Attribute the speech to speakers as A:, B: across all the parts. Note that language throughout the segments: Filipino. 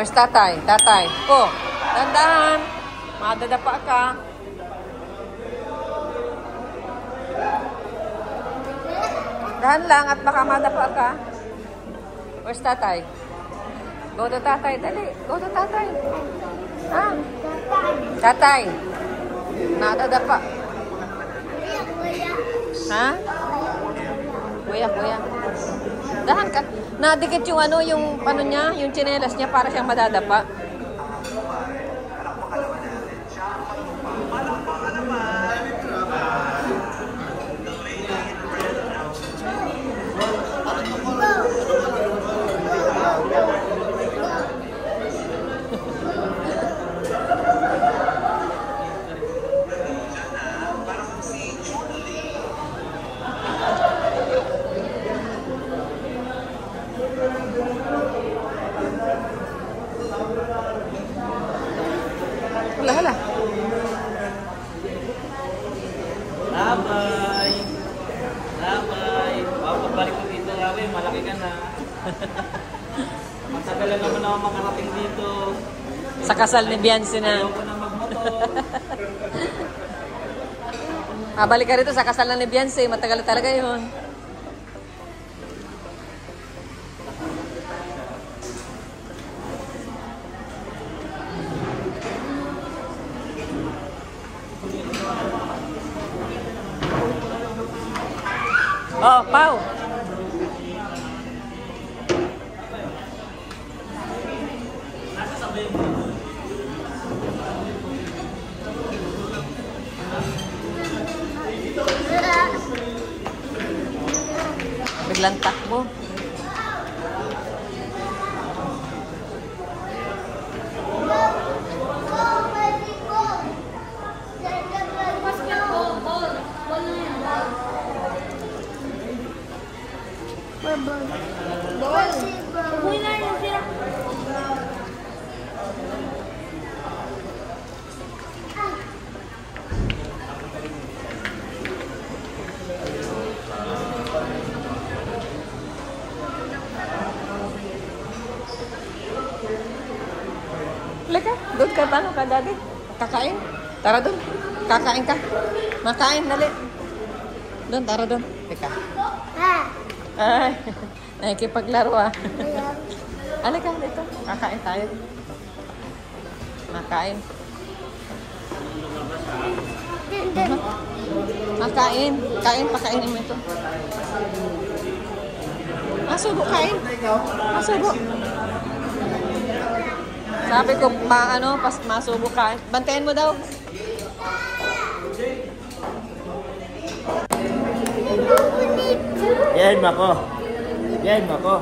A: Where's tatay? Tatay. Oh, dandahan. Madadapa ka. Dahan lang at baka madapa ka. Where's tatay? Go to tatay. Dali. Go to tatay. Ha? Tatay. Nadadapa. Ha? Kuya. Dahan ka. Nadikit yung ano, yung ano niya, yung tsinelas niya para siyang madadapa. Hala.
B: Labay. Pagbalik ko dito, Labi, malaki ka na. Matagal na naman ako makarating dito.
A: Sa kasal ni Beyonce na.
B: Ayaw ko na magmotor.
A: Balik ka rito sa kasal na ni Beyonce. Matagal talaga yun. Oh, Pau. Biglang takbo. Leka, doon ka ba? Ka, daddy? Kakain? Tara doon. Kakain ka. Makain, dali. Doon, tara doon. Leka. Ay, nakikipaglaro ah. Halika, dito. Kakain tayo. Makain. Makain. Kain, pakainin mo ito. Masubo, kain. Masubo. Sabi ko, masubo kain. Bantayan mo daw.
B: Yan, Mako. Yan, Mako.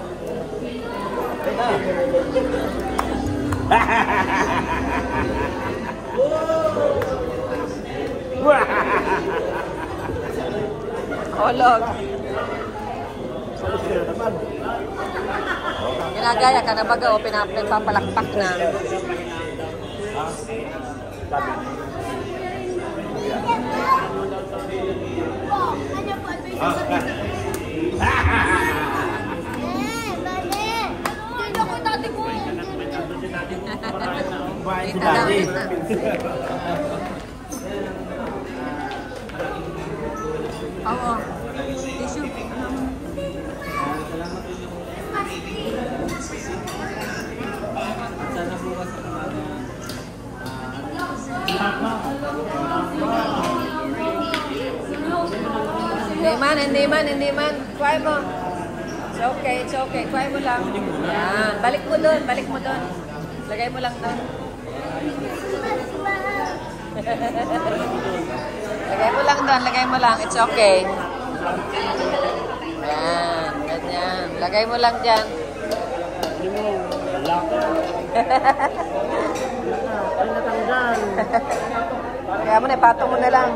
A: Olog. Ginagaya ka na baga o pinapalakpak na. Oo. Tissue. Hindi man. Kuhay mo. It's okay. Kuhay mo lang. Yan. Balik mo doon. Lagay mo lang doon. Lagay mo lang. It's okay. Yan. Ganyan. Lagay mo lang dyan. Kaya mo na, ipatong mo na lang.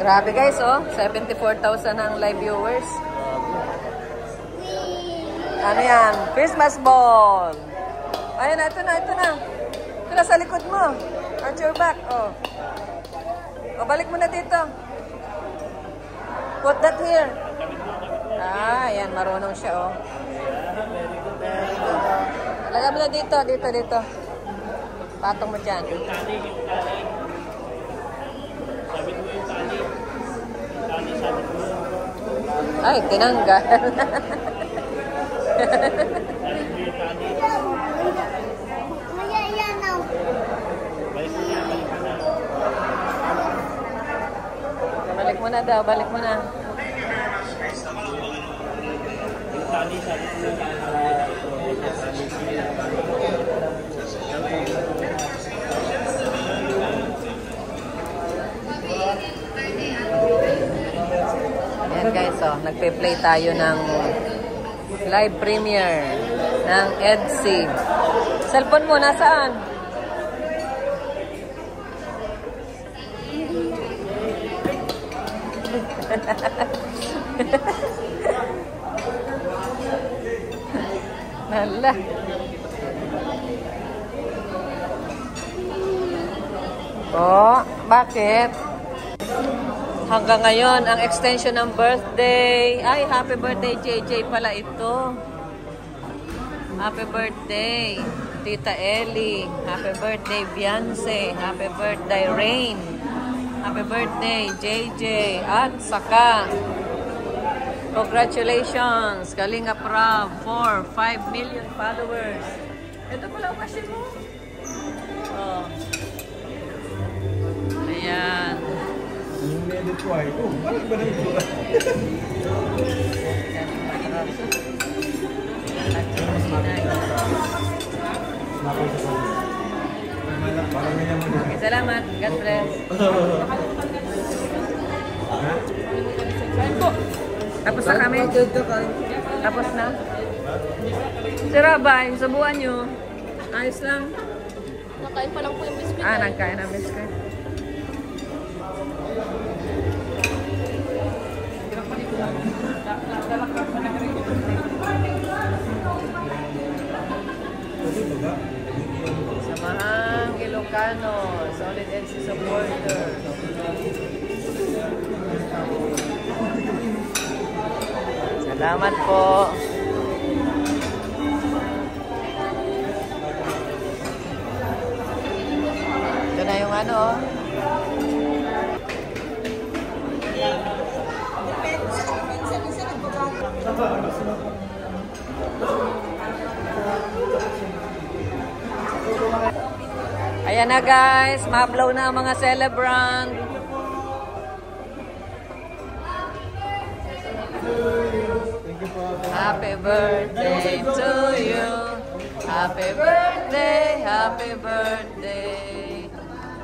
A: Grabe guys, oh. 74,000 ang live viewers. Ano yan? Christmas ball. Ayun na, ito na. Ito na sa likod mo. Watch your back. Oh. O, balik mo na dito. Put that here. Ah, yan. Marunong siya, oh. Very good. Lagay mo na dito. Dito. Patong mo dyan.
B: Yung tali. Sabit mo yung tali. Sabit mo.
A: Ay, tinanggal. Balik mo na daw, balik mo na.
B: Yung tali, sabit mo yung tali.
A: Ayan guys, oh, nagpe-play tayo ng live premiere ng EDSI. Cellphone mo, nasaan? Hala. Oh, bakit? Hanggang ngayon, ang extension ng birthday. Ay, happy birthday, JJ pala ito. Happy birthday, Tita Ellie. Happy birthday, Beyonce. Happy birthday, Rain. Happy birthday, JJ. At saka, congratulations, Kalinga Prab, for 5 million followers. Ito pala okasyon mo. Oh. Ayan.
C: Yung edit ko ay, oh, parang ba nang itsura?
A: Okay, salamat. God bless. Tapos na kami. Tapos na. Si Rabay, sabuan nyo. Ayos lang.
D: Nakain pa lang po yung biscuit.
A: Ah, nagkain na biscuit. Samahang Ilocano, solid NC supporter. Salamat po. Ito na yung ano, oh. Ayan na guys, ma-blow na ang mga celebrant. Happy birthday to you. Happy birthday, happy birthday.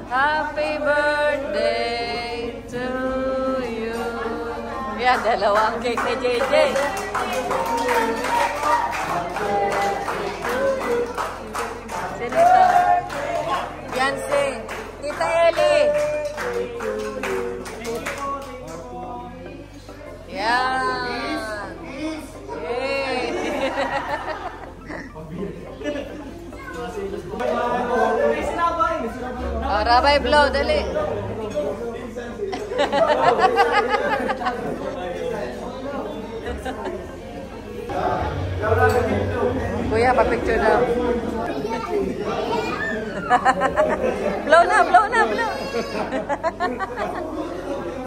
A: Happy birthday to you. Yan, dalawang cake ni JJ. Sino ito? Beyonce. Tita Ellie. Yan. Yay. Oh, Rabay blow, dali. Kuya, pa-picture na. Blow na, blow na, blow.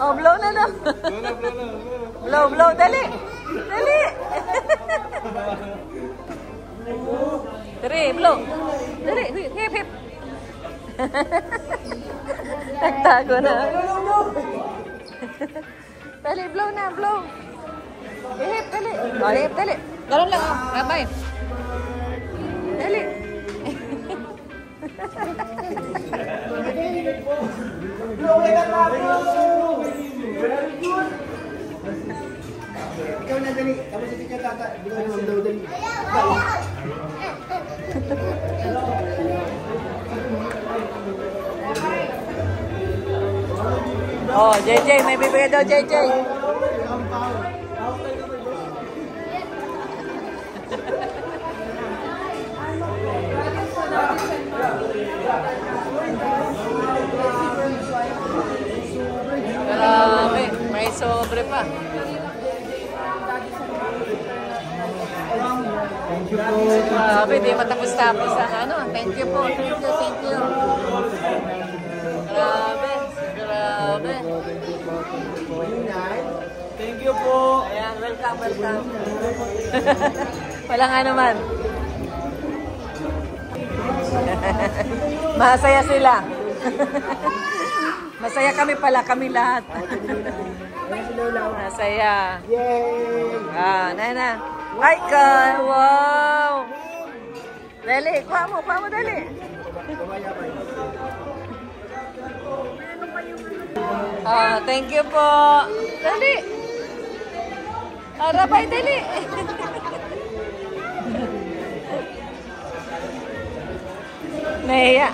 A: Oh, blow na na. Blow, blow, dali. Dali. Dali, blow. Dali, hip, hip. Nagtago na. Dali, blow na, blow. Hip, dali. Oh, hip, dali. Ganun lang, oh. Rabay. Dali.
C: Ikaw na dali, tapos hindi ka tata, bilang mo daw dali.
A: Oh, JJ, may bibigay daw JJ.
C: you po.
A: Grabe, di matapos-tapos ang ano. Thank you po. Thank you, thank you. Grabe. Grabe.
C: Thank you po.
A: Ayan, welcome, welcome. Walang ano man. Masaya sila. Masaya kami pala, kami lahat. Masaya.
C: Yay!
A: Nana. Ay, ka. Wow. Dali, kuha mo, dali. Thank you po. Dali. Rabay, dali. Nahiya.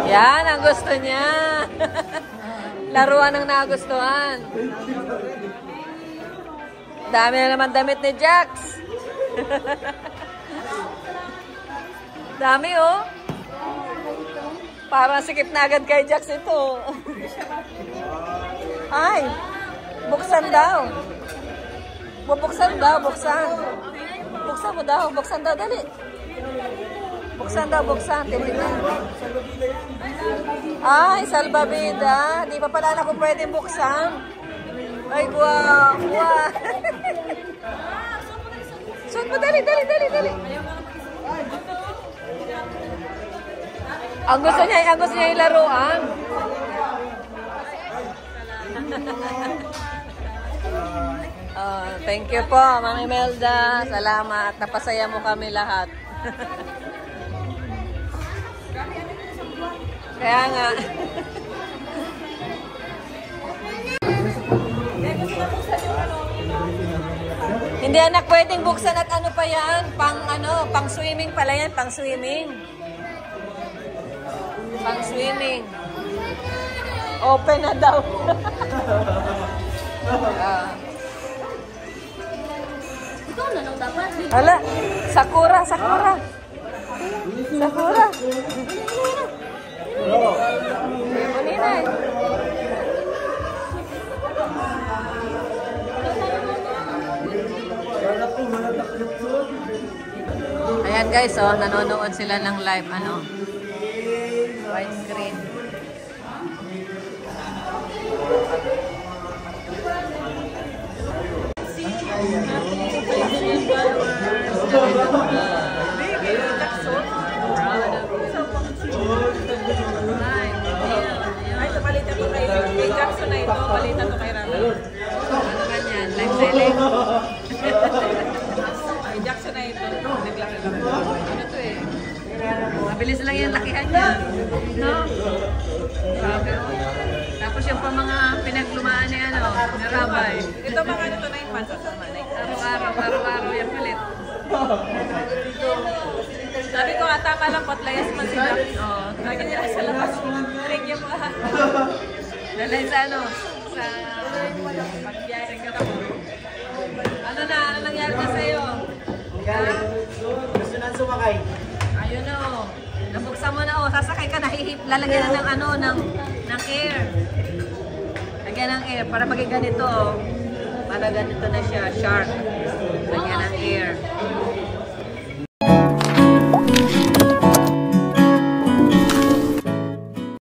A: Yan ang gusto niya. Laruan ang nagustuhan. Dami na naman damit ni Jax. Dami oh. Parang sikip na agad kay Jax ito. Ay, buksan daw. Buksan daw, buksan. Buksan mo daw, buksan daw, dali. Buksan daw, buksan. Titignan. Ay, salbabida. Di pa pala na kung pwedeng buksan. Ay, wow. Wow. Suot mo, dali. Ang gusto niya yung laruan. Thank you po, Mami Melda. Salamat. Napasaya mo kami lahat. Kaya nga. Hindi anak pwedeng buksan at ano pa yan? Pang swimming pala yan, pang swimming. Pang swimming. Open na daw.
D: Ikaw na lang dapat.
A: Hala, Sakura. Bonita. Ayan guys, nanonood sila ng live, widescreen. Ay, palitan ko kay Jackson na ito. Palitan ko kay Rami. Ano naman yan? Live selling. Kay Jackson na ito. Naglaki lang. Ano to eh? Mabilis lang yung lakihan niya. No? Grabe. Tapos yung pa mga pinaglumaan ni Rabay. Ito mga ano to na yung pansa sa manay. Araw-araw yung palit. Sabi ko, tama lang, patlayas man sila. Lagi nila sa labas. Thank you po. Lalay sa sa pagbiyahe ka po. Ano nangyari na sa'yo?
C: Gusto na sumakay.
A: Ayun nabuksan mo na sasakay ka, lalagyan na ng air. Lagyan ng air, para maging ganito para ganito na siya, sharp. Lagyan ng air.